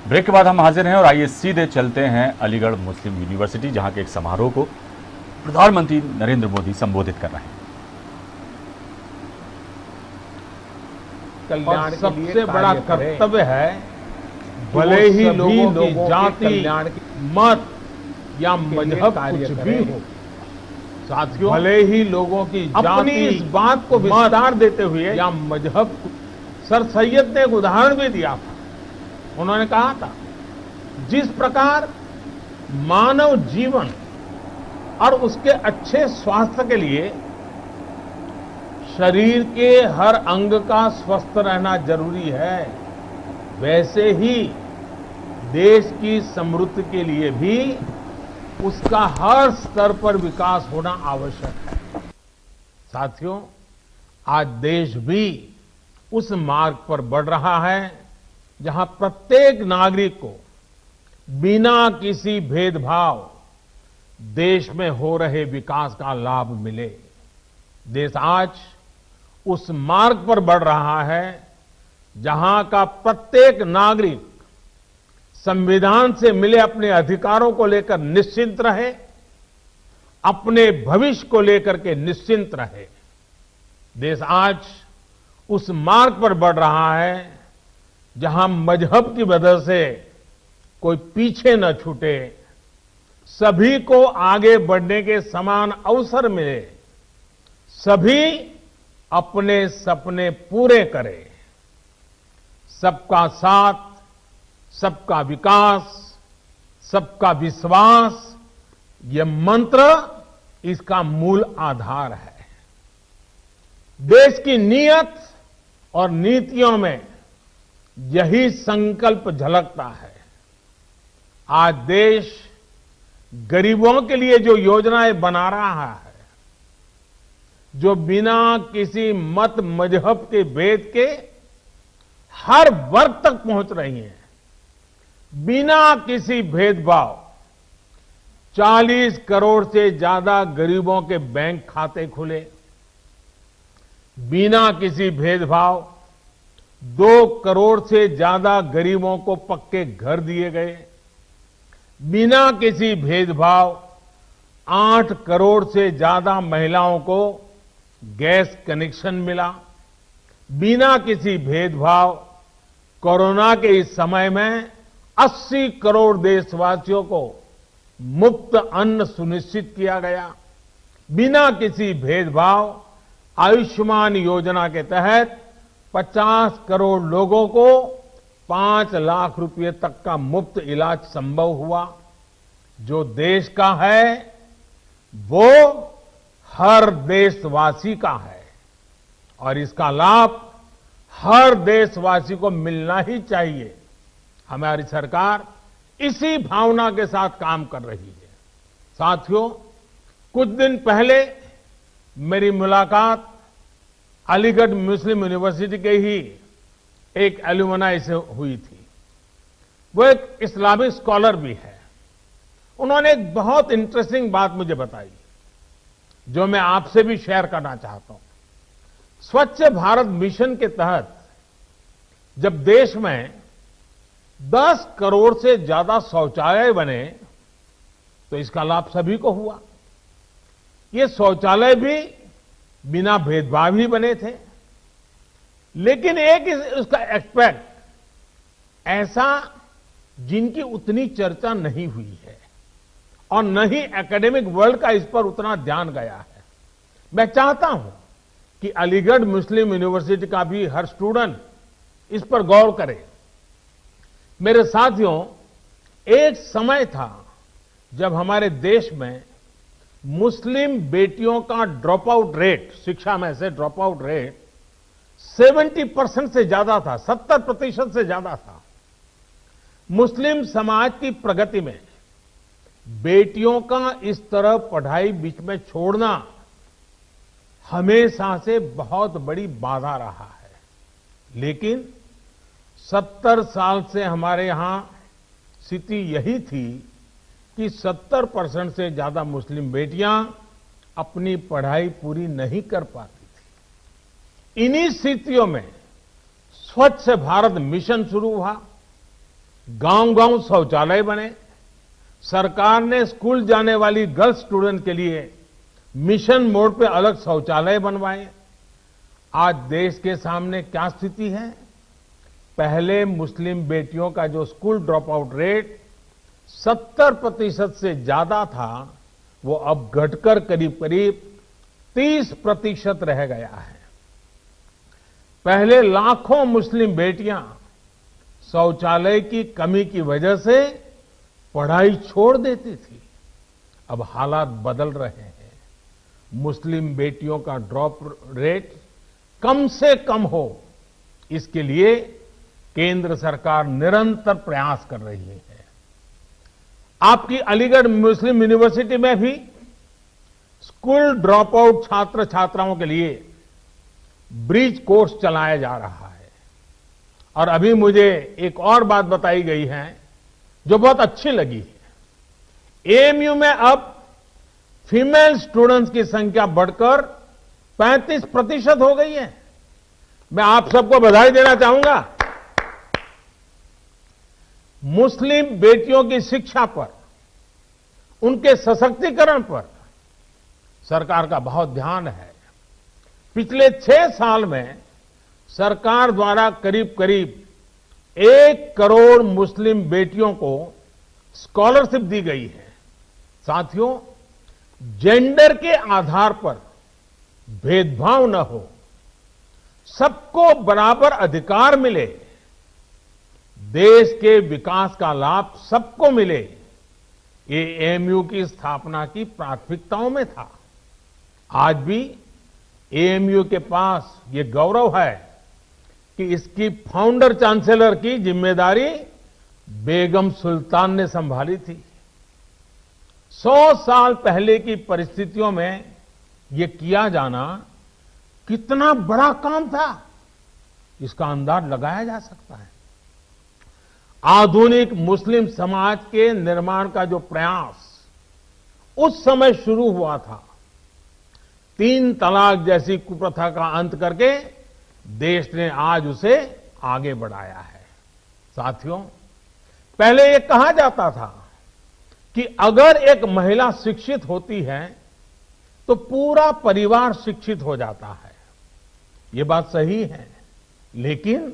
Break के बाद हम हाजिर हैं और आइए सीधे चलते हैं अलीगढ़ मुस्लिम यूनिवर्सिटी, जहां के एक समारोह को प्रधानमंत्री नरेंद्र मोदी संबोधित कर रहे हैं। कल्याण सबसे बड़ा कर्तव्य है, भले ही लोगों की जाति, मत या मजहब कुछ भी हो, साथियों, भले ही लोगों की जाति इस बात को विस्तार देते हुए या मजहब, सर सैयद ने एक उदाहरण भी दिया था। उन्होंने कहा था, जिस प्रकार मानव जीवन और उसके अच्छे स्वास्थ्य के लिए शरीर के हर अंग का स्वस्थ रहना जरूरी है, वैसे ही देश की समृद्धि के लिए भी उसका हर स्तर पर विकास होना आवश्यक है। साथियों, आज देश भी उस मार्ग पर बढ़ रहा है जहां प्रत्येक नागरिक को बिना किसी भेदभाव देश में हो रहे विकास का लाभ मिले। देश आज उस मार्ग पर बढ़ रहा है जहां का प्रत्येक नागरिक संविधान से मिले अपने अधिकारों को लेकर निश्चिंत रहे, अपने भविष्य को लेकर के निश्चिंत रहे। देश आज उस मार्ग पर बढ़ रहा है जहां मजहब की वजह से कोई पीछे न छूटे, सभी को आगे बढ़ने के समान अवसर मिले, सभी अपने सपने पूरे करें। सबका साथ, सबका विकास, सबका विश्वास, यह मंत्र इसका मूल आधार है। देश की नीयत और नीतियों में यही संकल्प झलकता है। आज देश गरीबों के लिए जो योजनाएं बना रहा है, जो बिना किसी मत मजहब के भेद के हर वर्ग तक पहुंच रही हैं, बिना किसी भेदभाव 40 करोड़ से ज्यादा गरीबों के बैंक खाते खुले, बिना किसी भेदभाव 2 करोड़ से ज्यादा गरीबों को पक्के घर दिए गए, बिना किसी भेदभाव 8 करोड़ से ज्यादा महिलाओं को गैस कनेक्शन मिला, बिना किसी भेदभाव कोरोना के इस समय में 80 करोड़ देशवासियों को मुफ्त अन्न सुनिश्चित किया गया, बिना किसी भेदभाव आयुष्मान योजना के तहत 50 करोड़ लोगों को 5 लाख रुपए तक का मुफ्त इलाज संभव हुआ। जो देश का है वो हर देशवासी का है और इसका लाभ हर देशवासी को मिलना ही चाहिए। हमारी सरकार इसी भावना के साथ काम कर रही है। साथियों, कुछ दिन पहले मेरी मुलाकात अलीगढ़ मुस्लिम यूनिवर्सिटी के ही एक एल्यूमनाई से हुई थी। वो एक इस्लामिक स्कॉलर भी है। उन्होंने एक बहुत इंटरेस्टिंग बात मुझे बताई, जो मैं आपसे भी शेयर करना चाहता हूं। स्वच्छ भारत मिशन के तहत जब देश में 10 करोड़ से ज्यादा शौचालय बने तो इसका लाभ सभी को हुआ। ये शौचालय भी बिना भेदभाव ही बने थे, लेकिन एक उसका एस्पेक्ट ऐसा जिनकी उतनी चर्चा नहीं हुई है और न ही एकेडमिक वर्ल्ड का इस पर उतना ध्यान गया है। मैं चाहता हूं कि अलीगढ़ मुस्लिम यूनिवर्सिटी का भी हर स्टूडेंट इस पर गौर करे। मेरे साथियों, एक समय था जब हमारे देश में मुस्लिम बेटियों का ड्रॉप आउट रेट, शिक्षा में से ड्रॉप आउट रेट 70% से ज्यादा था, 70% से ज्यादा था। मुस्लिम समाज की प्रगति में बेटियों का इस तरह पढ़ाई बीच में छोड़ना हमेशा से बहुत बड़ी बाधा रहा है। लेकिन 70 साल से हमारे यहां स्थिति यही थी कि 70% से ज्यादा मुस्लिम बेटियां अपनी पढ़ाई पूरी नहीं कर पाती थी। इन्हीं स्थितियों में स्वच्छ भारत मिशन शुरू हुआ, गांव-गांव शौचालय बने, सरकार ने स्कूल जाने वाली गर्ल्स स्टूडेंट के लिए मिशन मोड पे अलग शौचालय बनवाए। आज देश के सामने क्या स्थिति है? पहले मुस्लिम बेटियों का जो स्कूल ड्रॉप आउट रेट 70% से ज्यादा था, वो अब घटकर करीब-करीब 30% रह गया है। पहले लाखों मुस्लिम बेटियां शौचालय की कमी की वजह से पढ़ाई छोड़ देती थी। अब हालात बदल रहे हैं। मुस्लिम बेटियों का ड्रॉप रेट कम से कम हो, इसके लिए केंद्र सरकार निरंतर प्रयास कर रही है। आपकी अलीगढ़ मुस्लिम यूनिवर्सिटी में भी स्कूल ड्रॉप आउट छात्र छात्राओं के लिए ब्रिज कोर्स चलाया जा रहा है। और अभी मुझे एक और बात बताई गई है जो बहुत अच्छी लगी है। एएमयू में अब फीमेल स्टूडेंट्स की संख्या बढ़कर 35% हो गई है। मैं आप सबको बधाई देना चाहूंगा। मुस्लिम बेटियों की शिक्षा पर, उनके सशक्तिकरण पर सरकार का बहुत ध्यान है। पिछले 6 साल में सरकार द्वारा करीब-करीब 1 करोड़ मुस्लिम बेटियों को स्कॉलरशिप दी गई है। साथियों, जेंडर के आधार पर भेदभाव न हो, सबको बराबर अधिकार मिले, देश के विकास का लाभ सबको मिले, ये एएमयू की स्थापना की प्राथमिकताओं में था। आज भी एएमयू के पास ये गौरव है कि इसकी फाउंडर चांसलर की जिम्मेदारी बेगम सुल्तान ने संभाली थी। 100 साल पहले की परिस्थितियों में ये किया जाना कितना बड़ा काम था, इसका अंदाज लगाया जा सकता है। आधुनिक मुस्लिम समाज के निर्माण का जो प्रयास उस समय शुरू हुआ था, 3 तलाक जैसी कुप्रथा का अंत करके देश ने आज उसे आगे बढ़ाया है। साथियों, पहले ये कहा जाता था कि अगर एक महिला शिक्षित होती है तो पूरा परिवार शिक्षित हो जाता है। ये बात सही है, लेकिन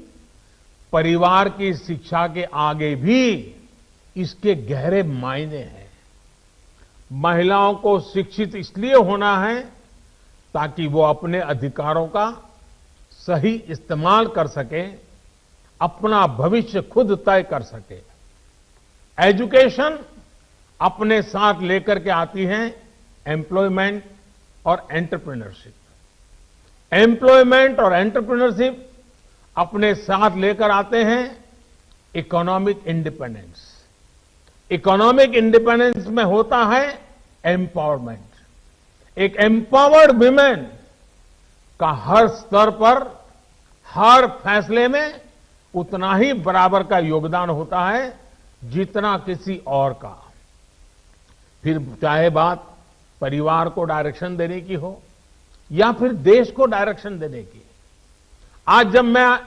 परिवार की शिक्षा के आगे भी इसके गहरे मायने हैं। महिलाओं को शिक्षित इसलिए होना है ताकि वो अपने अधिकारों का सही इस्तेमाल कर सके, अपना भविष्य खुद तय कर सके। एजुकेशन अपने साथ लेकर के आती है एम्प्लॉयमेंट और एंटरप्रेन्योरशिप। एम्प्लॉयमेंट और एंटरप्रेन्योरशिप अपने साथ लेकर आते हैं इकोनॉमिक इंडिपेंडेंस। इकोनॉमिक इंडिपेंडेंस में होता है एम्पावरमेंट। एक एम्पावर्ड विमेन का हर स्तर पर, हर फैसले में उतना ही बराबर का योगदान होता है जितना किसी और का। फिर चाहे बात परिवार को डायरेक्शन देने की हो या फिर देश को डायरेक्शन देने की। आज जब मैं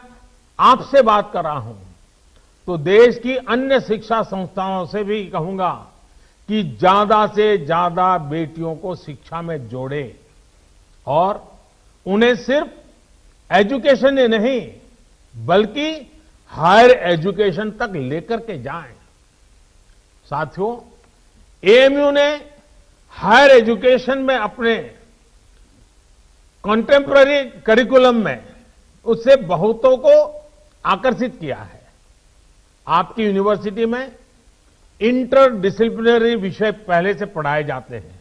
आपसे बात कर रहा हूं तो देश की अन्य शिक्षा संस्थाओं से भी कहूंगा कि ज्यादा से ज्यादा बेटियों को शिक्षा में जोड़े और उन्हें सिर्फ एजुकेशन ही नहीं बल्कि हायर एजुकेशन तक लेकर के जाएं। साथियों, एएमयू ने हायर एजुकेशन में अपने कंटेम्पररी करिकुलम में उससे बहुतों को आकर्षित किया है। आपकी यूनिवर्सिटी में इंटर डिसिप्लिनरी विषय पहले से पढ़ाए जाते हैं।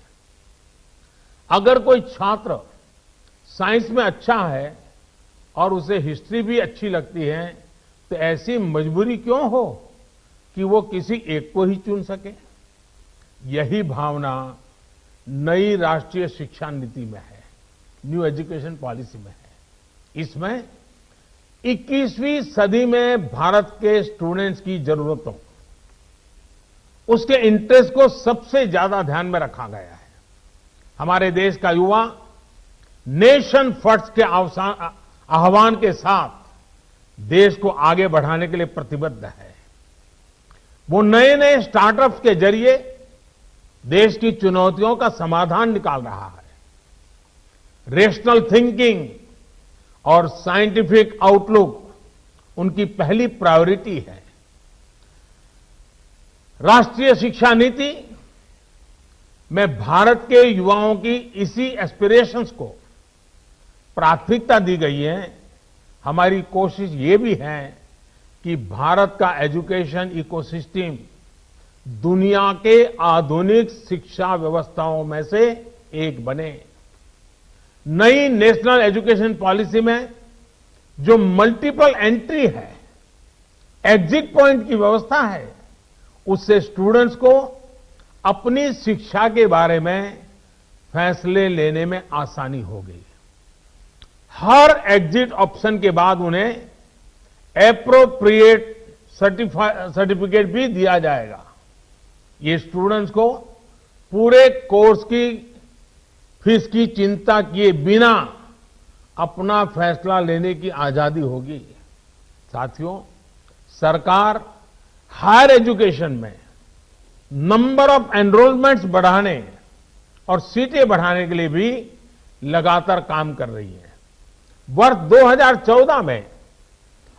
अगर कोई छात्र साइंस में अच्छा है और उसे हिस्ट्री भी अच्छी लगती है तो ऐसी मजबूरी क्यों हो कि वो किसी एक को ही चुन सके। यही भावना नई राष्ट्रीय शिक्षा नीति में है, न्यू एजुकेशन पॉलिसी में है। इसमें 21वीं सदी में भारत के स्टूडेंट्स की जरूरतों, उसके इंटरेस्ट को सबसे ज्यादा ध्यान में रखा गया है। हमारे देश का युवा नेशन फर्स्ट के आह्वान के साथ देश को आगे बढ़ाने के लिए प्रतिबद्ध है। वो नए नए स्टार्टअप्स के जरिए देश की चुनौतियों का समाधान निकाल रहा है। रेशनल थिंकिंग और साइंटिफिक आउटलुक उनकी पहली प्रायोरिटी है। राष्ट्रीय शिक्षा नीति में भारत के युवाओं की इसी एस्पिरेशंस को प्राथमिकता दी गई है। हमारी कोशिश ये भी है कि भारत का एजुकेशन इकोसिस्टम दुनिया के आधुनिक शिक्षा व्यवस्थाओं में से एक बने। नई नेशनल एजुकेशन पॉलिसी में जो मल्टीपल एंट्री है, एग्जिट पॉइंट की व्यवस्था है, उससे स्टूडेंट्स को अपनी शिक्षा के बारे में फैसले लेने में आसानी होगी। हर एग्जिट ऑप्शन के बाद उन्हें एप्रोप्रिएट सर्टिफिकेट भी दिया जाएगा। ये स्टूडेंट्स को पूरे कोर्स की फीस की चिंता किए बिना अपना फैसला लेने की आजादी होगी। साथियों, सरकार हायर एजुकेशन में नंबर ऑफ एनरोलमेंट्स बढ़ाने और सीटें बढ़ाने के लिए भी लगातार काम कर रही है। वर्ष 2014 में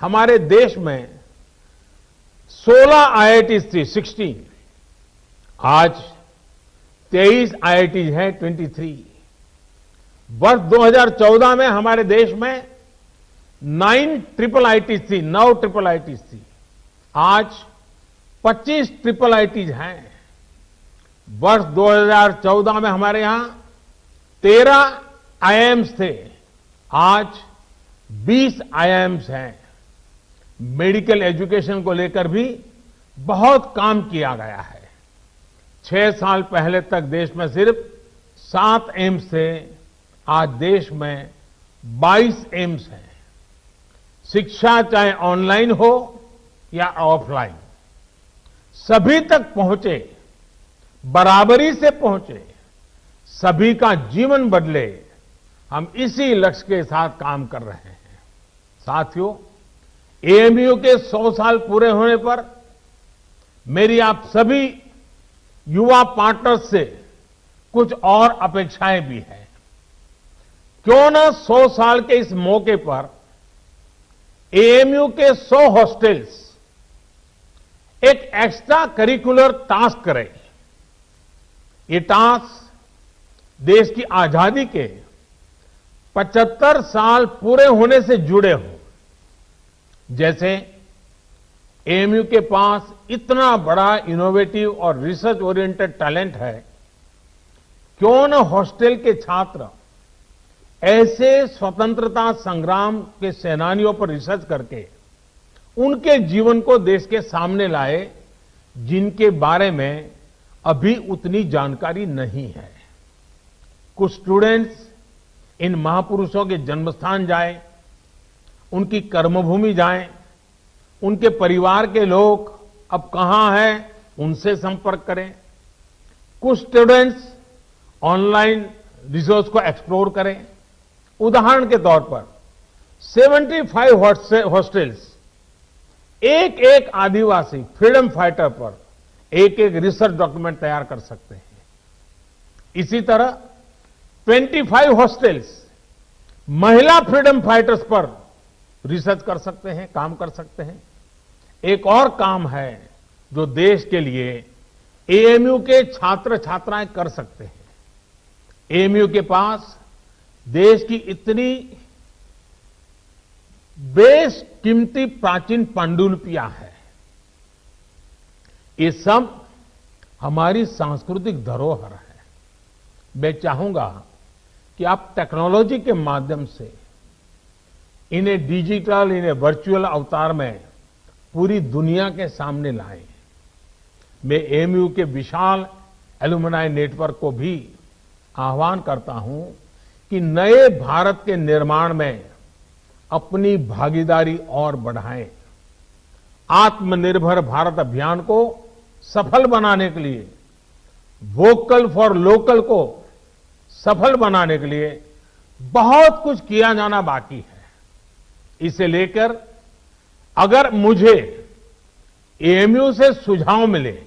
हमारे देश में 16 आईआईटीज थी, 16। आज 23 आईआईटीज हैं, 23। वर्ष 2014 में हमारे देश में 9 ट्रिपल आईटीज थी, 9 ट्रिपल आईटीज थी। आज 25 ट्रिपल आईटीज हैं। वर्ष 2014 में हमारे यहां 13 आईआईएम्स थे, आज 20 आईआईएम्स हैं। मेडिकल एजुकेशन को लेकर भी बहुत काम किया गया है। 6 साल पहले तक देश में सिर्फ 7 एम्स थे, आज देश में 22 एम्स हैं। शिक्षा चाहे ऑनलाइन हो या ऑफलाइन, सभी तक पहुंचे, बराबरी से पहुंचे, सभी का जीवन बदले, हम इसी लक्ष्य के साथ काम कर रहे हैं। साथियों, एएमयू के 100 साल पूरे होने पर मेरी आप सभी युवा पार्टनर्स से कुछ और अपेक्षाएं भी हैं। क्यों ना 100 साल के इस मौके पर एएमयू के 100 हॉस्टल्स एक एक्स्ट्रा करिकुलर टास्क करें। ये टास्क देश की आजादी के 75 साल पूरे होने से जुड़े हों। जैसे एएमयू के पास इतना बड़ा इनोवेटिव और रिसर्च ओरिएंटेड टैलेंट है, क्यों न हॉस्टल के छात्र ऐसे स्वतंत्रता संग्राम के सेनानियों पर रिसर्च करके उनके जीवन को देश के सामने लाए, जिनके बारे में अभी उतनी जानकारी नहीं है। कुछ स्टूडेंट्स इन महापुरुषों के जन्मस्थान जाएं, उनकी कर्मभूमि जाएं, उनके परिवार के लोग अब कहां हैं, उनसे संपर्क करें। कुछ स्टूडेंट्स ऑनलाइन रिसोर्स को एक्सप्लोर करें। उदाहरण के तौर पर 75 हॉस्टल्स एक एक आदिवासी फ्रीडम फाइटर पर एक एक रिसर्च डॉक्यूमेंट तैयार कर सकते हैं। इसी तरह 25 हॉस्टल्स महिला फ्रीडम फाइटर्स पर रिसर्च कर सकते हैं, काम कर सकते हैं। एक और काम है जो देश के लिए एएमयू के छात्र छात्राएं कर सकते हैं। एएमयू के पास देश की इतनी बेशकीमती प्राचीन पांडुलिपियां हैं। ये सब हमारी सांस्कृतिक धरोहर है। मैं चाहूंगा कि आप टेक्नोलॉजी के माध्यम से इन्हें डिजिटल, इन्हें वर्चुअल अवतार में पूरी दुनिया के सामने लाएं। मैं एएमयू के विशाल एलुमनाई नेटवर्क को भी आह्वान करता हूं कि नए भारत के निर्माण में अपनी भागीदारी और बढ़ाएं। आत्मनिर्भर भारत अभियान को सफल बनाने के लिए, वोकल फॉर लोकल को सफल बनाने के लिए बहुत कुछ किया जाना बाकी है। इसे लेकर अगर मुझे एएमयू से सुझाव मिले,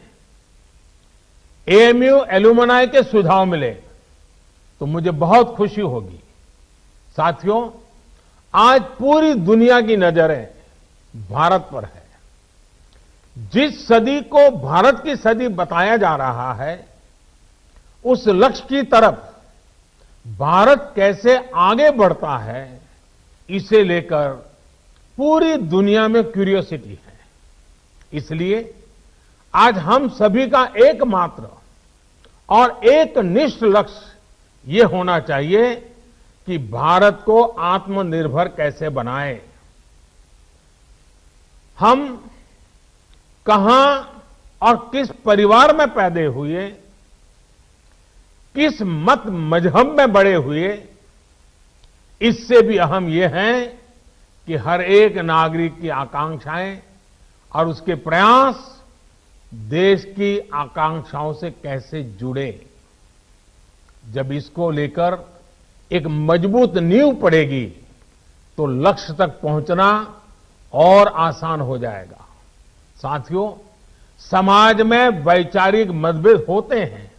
एएमयू एलुमनाई के सुझाव मिले तो मुझे बहुत खुशी होगी। साथियों, आज पूरी दुनिया की नजरें भारत पर है। जिस सदी को भारत की सदी बताया जा रहा है, उस लक्ष्य की तरफ भारत कैसे आगे बढ़ता है, इसे लेकर पूरी दुनिया में क्यूरियोसिटी है। इसलिए आज हम सभी का एकमात्र और एक निष्ठ लक्ष्य ये होना चाहिए कि भारत को आत्मनिर्भर कैसे बनाएं। हम कहां और किस परिवार में पैदा हुए, किस मत मजहब में बड़े हुए, इससे भी अहम यह है कि हर एक नागरिक की आकांक्षाएं और उसके प्रयास देश की आकांक्षाओं से कैसे जुड़े। जब इसको लेकर एक मजबूत नींव पड़ेगी तो लक्ष्य तक पहुंचना और आसान हो जाएगा। साथियों, समाज में वैचारिक मतभेद होते हैं,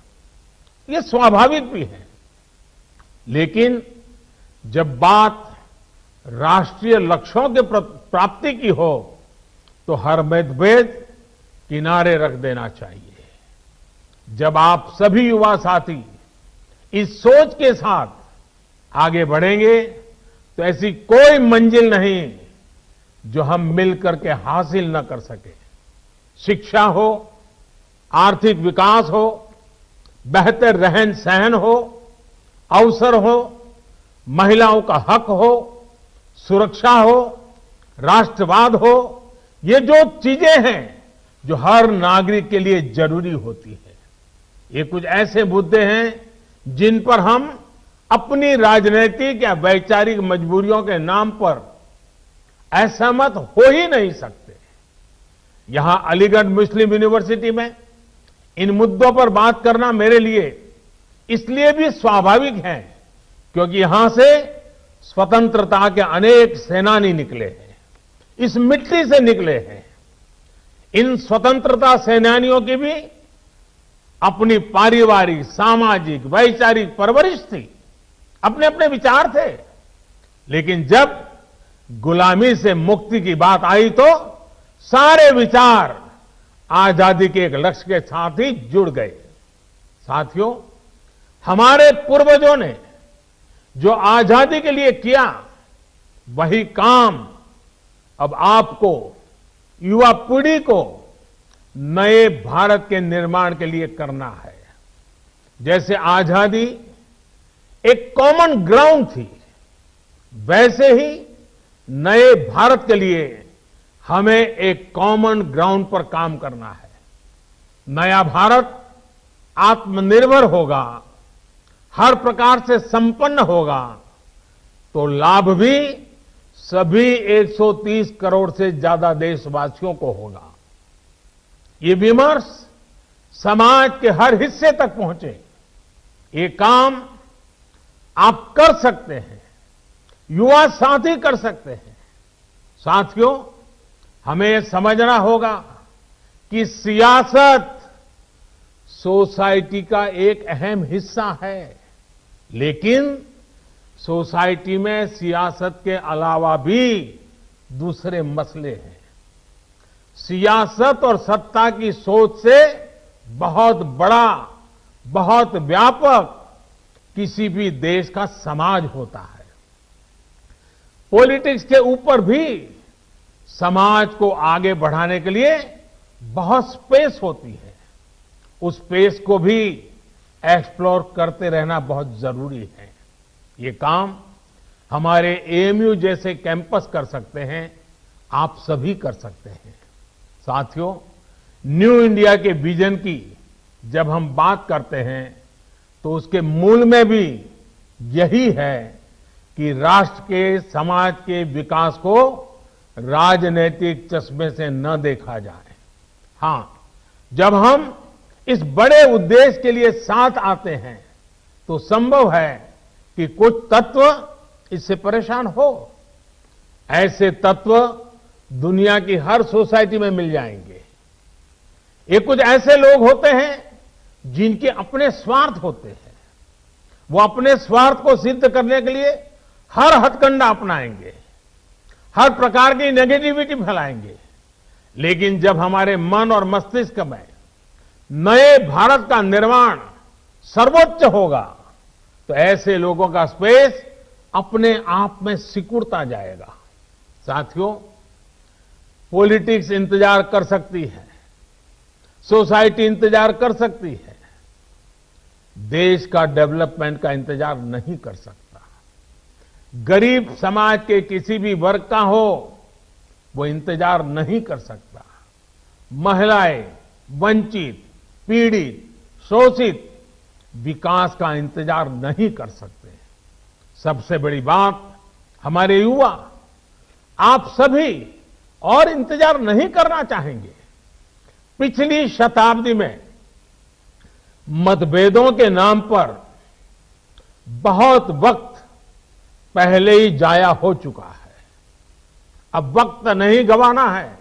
ये स्वाभाविक भी है, लेकिन जब बात राष्ट्रीय लक्ष्यों के प्राप्ति की हो तो हर मतभेद किनारे रख देना चाहिए। जब आप सभी युवा साथी इस सोच के साथ आगे बढ़ेंगे तो ऐसी कोई मंजिल नहीं जो हम मिलकर के हासिल न कर सके। शिक्षा हो, आर्थिक विकास हो, बेहतर रहन सहन हो, अवसर हो, महिलाओं का हक हो, सुरक्षा हो, राष्ट्रवाद हो, ये जो चीजें हैं जो हर नागरिक के लिए जरूरी होती है, ये कुछ ऐसे मुद्दे हैं जिन पर हम अपनी राजनीतिक या वैचारिक मजबूरियों के नाम पर असहमत हो ही नहीं सकते। यहां अलीगढ़ मुस्लिम यूनिवर्सिटी में इन मुद्दों पर बात करना मेरे लिए इसलिए भी स्वाभाविक है क्योंकि यहां से स्वतंत्रता के अनेक सेनानी निकले हैं, इस मिट्टी से निकले हैं। इन स्वतंत्रता सेनानियों की भी अपनी पारिवारिक, सामाजिक, वैचारिक परवरिश थी, अपने अपने विचार थे, लेकिन जब गुलामी से मुक्ति की बात आई तो सारे विचार आजादी के एक लक्ष्य के साथ ही जुड़ गए। साथियों, हमारे पूर्वजों ने जो आजादी के लिए किया, वही काम अब आपको, युवा पीढ़ी को नए भारत के निर्माण के लिए करना है। जैसे आजादी एक कॉमन ग्राउंड थी, वैसे ही नए भारत के लिए हमें एक कॉमन ग्राउंड पर काम करना है। नया भारत आत्मनिर्भर होगा, हर प्रकार से संपन्न होगा, तो लाभ भी सभी 130 करोड़ से ज्यादा देशवासियों को होगा। ये विमर्श समाज के हर हिस्से तक पहुंचे, ये काम आप कर सकते हैं, युवा साथी कर सकते हैं। साथियों, हमें समझना होगा कि सियासत सोसाइटी का एक अहम हिस्सा है, लेकिन सोसाइटी में सियासत के अलावा भी दूसरे मसले हैं। सियासत और सत्ता की सोच से बहुत बड़ा, बहुत व्यापक किसी भी देश का समाज होता है। पॉलिटिक्स के ऊपर भी समाज को आगे बढ़ाने के लिए बहुत स्पेस होती है। उस स्पेस को भी एक्सप्लोर करते रहना बहुत जरूरी है। ये काम हमारे एएमयू जैसे कैंपस कर सकते हैं, आप सभी कर सकते हैं। साथियों, न्यू इंडिया के विजन की जब हम बात करते हैं तो उसके मूल में भी यही है कि राष्ट्र के, समाज के विकास को राजनीतिक चश्मे से न देखा जाए। हां, जब हम इस बड़े उद्देश्य के लिए साथ आते हैं तो संभव है कि कुछ तत्व इससे परेशान हो। ऐसे तत्व दुनिया की हर सोसाइटी में मिल जाएंगे, ये कुछ ऐसे लोग होते हैं जिनके अपने स्वार्थ होते हैं। वो अपने स्वार्थ को सिद्ध करने के लिए हर हथकंडा अपनाएंगे, हर प्रकार की नेगेटिविटी फैलाएंगे। लेकिन जब हमारे मन और मस्तिष्क में नए भारत का निर्माण सर्वोच्च होगा तो ऐसे लोगों का स्पेस अपने आप में सिकुड़ता जाएगा। साथियों, पॉलिटिक्स इंतजार कर सकती है, सोसाइटी इंतजार कर सकती है, देश का डेवलपमेंट का इंतजार नहीं कर सकता। गरीब समाज के किसी भी वर्ग का हो वो इंतजार नहीं कर सकता। महिलाएं, वंचित, पीड़ित, शोषित विकास का इंतजार नहीं कर सकते। सबसे बड़ी बात, हमारे युवा, आप सभी और इंतजार नहीं करना चाहेंगे। पिछली शताब्दी में मतभेदों के नाम पर बहुत वक्त पहले ही जाया हो चुका है। अब वक्त नहीं गंवाना है।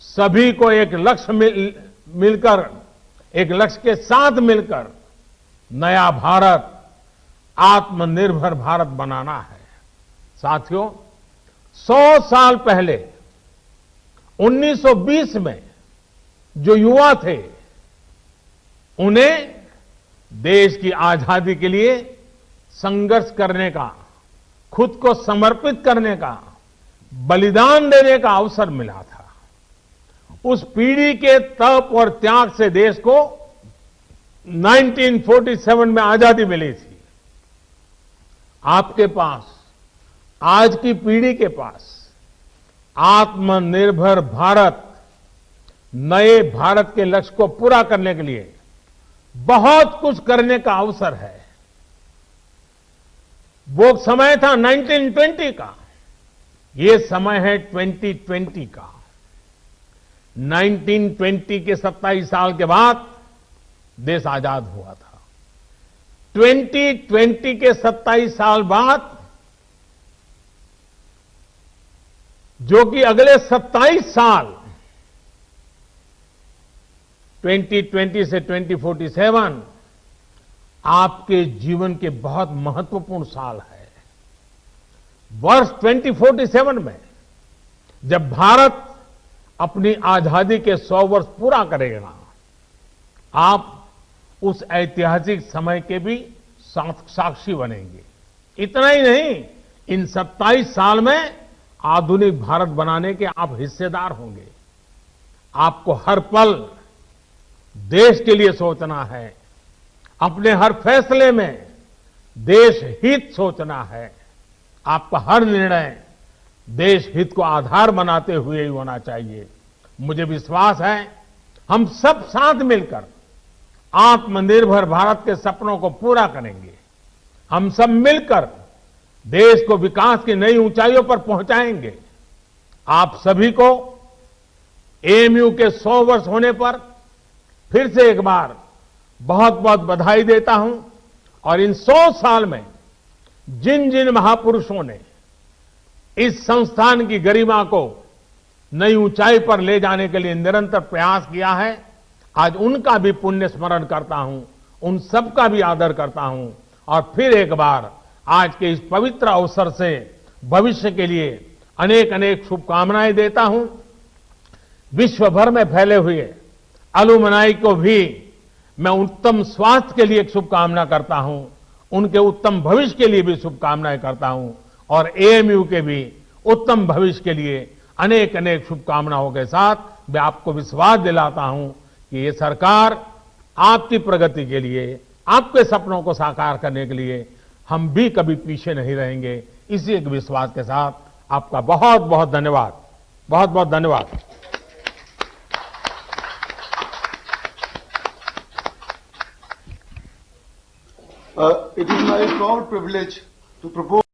सभी को एक लक्ष्य मिलकर, एक लक्ष्य के साथ मिलकर नया भारत, आत्मनिर्भर भारत बनाना है। साथियों, 100 साल पहले 1920 में जो युवा थे, उन्हें देश की आजादी के लिए संघर्ष करने का, खुद को समर्पित करने का, बलिदान देने का अवसर मिला था। उस पीढ़ी के तप और त्याग से देश को 1947 में आजादी मिली थी। आपके पास, आज की पीढ़ी के पास आत्मनिर्भर भारत, नए भारत के लक्ष्य को पूरा करने के लिए बहुत कुछ करने का अवसर है। वो समय था 1920 का, ये समय है 2020 का। 1920 के 27 साल के बाद देश आजाद हुआ था। 2020 के 27 साल बाद, जो कि अगले 27 साल 2020 से 2047 आपके जीवन के बहुत महत्वपूर्ण साल है। वर्ष 2047 में जब भारत अपनी आजादी के 100 वर्ष पूरा करेगा, आप उस ऐतिहासिक समय के भी साक्षी बनेंगे। इतना ही नहीं, इन 27 साल में आधुनिक भारत बनाने के आप हिस्सेदार होंगे। आपको हर पल देश के लिए सोचना है, अपने हर फैसले में देश हित सोचना है। आपका हर निर्णय देश हित को आधार बनाते हुए ही होना चाहिए। मुझे विश्वास है, हम सब साथ मिलकर आत्मनिर्भर भारत के सपनों को पूरा करेंगे। हम सब मिलकर देश को विकास की नई ऊंचाइयों पर पहुंचाएंगे। आप सभी को एएमयू के 100 वर्ष होने पर फिर से एक बार बहुत बहुत बधाई देता हूं। और इन 100 साल में जिन जिन महापुरुषों ने इस संस्थान की गरिमा को नई ऊंचाई पर ले जाने के लिए निरंतर प्रयास किया है, आज उनका भी पुण्य स्मरण करता हूं, उन सबका भी आदर करता हूं। और फिर एक बार आज के इस पवित्र अवसर से भविष्य के लिए अनेक अनेक शुभकामनाएं देता हूं। विश्व भर में फैले हुए अलुमनाई को भी मैं उत्तम स्वास्थ्य के लिए एक शुभकामना करता हूं, उनके उत्तम भविष्य के लिए भी शुभकामनाएं करता हूं। और एएमयू के भी उत्तम भविष्य के लिए अनेक अनेक शुभकामनाओं के साथ मैं आपको विश्वास दिलाता हूं कि ये सरकार आपकी प्रगति के लिए, आपके सपनों को साकार करने के लिए हम भी कभी पीछे नहीं रहेंगे। इसी एक विश्वास के साथ आपका बहुत बहुत धन्यवाद, बहुत बहुत धन्यवाद। It is my proud privilege to propose